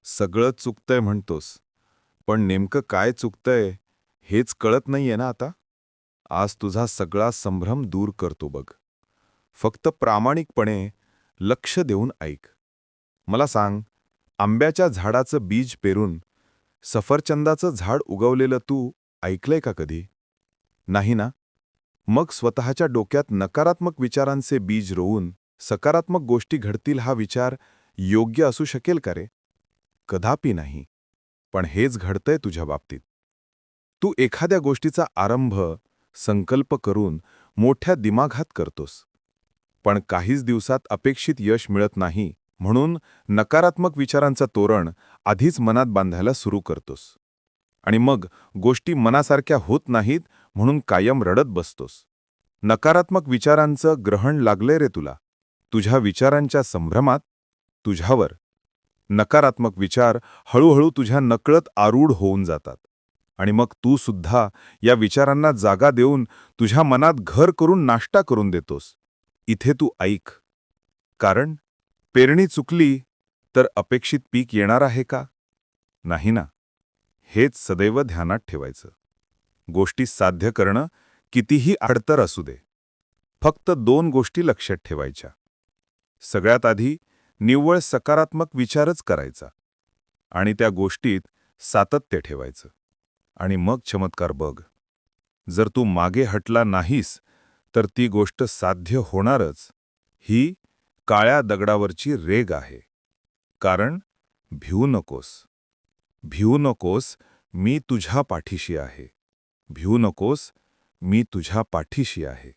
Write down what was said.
सगळं चुकतंय म्हणतोस, पण नेमकं काय चुकतंय हेच कळत नाहीये ना आता? आज तुझा सगळा संभ्रम दूर करतो बघ. फक्त प्रामाणिकपणे लक्ष देऊन ऐक. मला सांग, आंब्याच्या झाडाचं बीज पेरून सफरचंदाचं झाड उगवलेलं तू ऐकलंय का कधी? नाही ना? मग स्वतःच्या डोक्यात नकारात्मक विचारांचे बीज रोवून सकारात्मक गोष्टी घडतील हा विचार योग्य असू शकेल का रे? कदापि नाही. पण हेच घडतंय तुझ्या बाबतीत. तू एखाद्या गोष्टीचा आरंभ, संकल्प करून मोठ्या दिमागात करतोस. पण काहीच दिवसात अपेक्षित यश मिळत नाही, म्हणून नकारात्मक विचारांचं तोरण आधीच मनात बांधायला सुरू करतोस. आणि मग गोष्टी मनासारख्या होत नाहीत म्हणून कायम रडत बसतोस. नकारात्मक विचारांचं ग्रहण लागलंय रे तुला. तुझ्या विचारांच्या संभ्रमात तुझ्यावर नकारात्मक विचार हळूहळू तुझ्या नकळत आरूढ होऊन जातात. आणि मग तू सुद्धा या विचारांना जागा देऊन तुझ्या मनात घर करून नाश्ता करून देतोस. इथे तू ऐक. कारण पेरणी चुकली तर अपेक्षित पीक येणार आहे का? नाही ना. हेच सदैव ध्यानात ठेवायचं. गोष्टी साध्य करणं कितीही अडतर असू दे. फक्त 2 गोष्टी लक्षात ठेवायच्या. सगळ्यात आधी निव्वळ सकारात्मक विचारच करायचा आणि त्या गोष्टीत सातत्य ठेवायचं. आणि मग चमत्कार बघ. जर तू मागे हटला नाहीस तर ती गोष्ट साध्य होणारच. ही काळ्या दगडावरची रेघ आहे. कारण भिवू नकोस. भिवू नकोस, मी तुझ्या पाठीशी आहे. भिवू नकोस, मी तुझ्या पाठीशी आहे.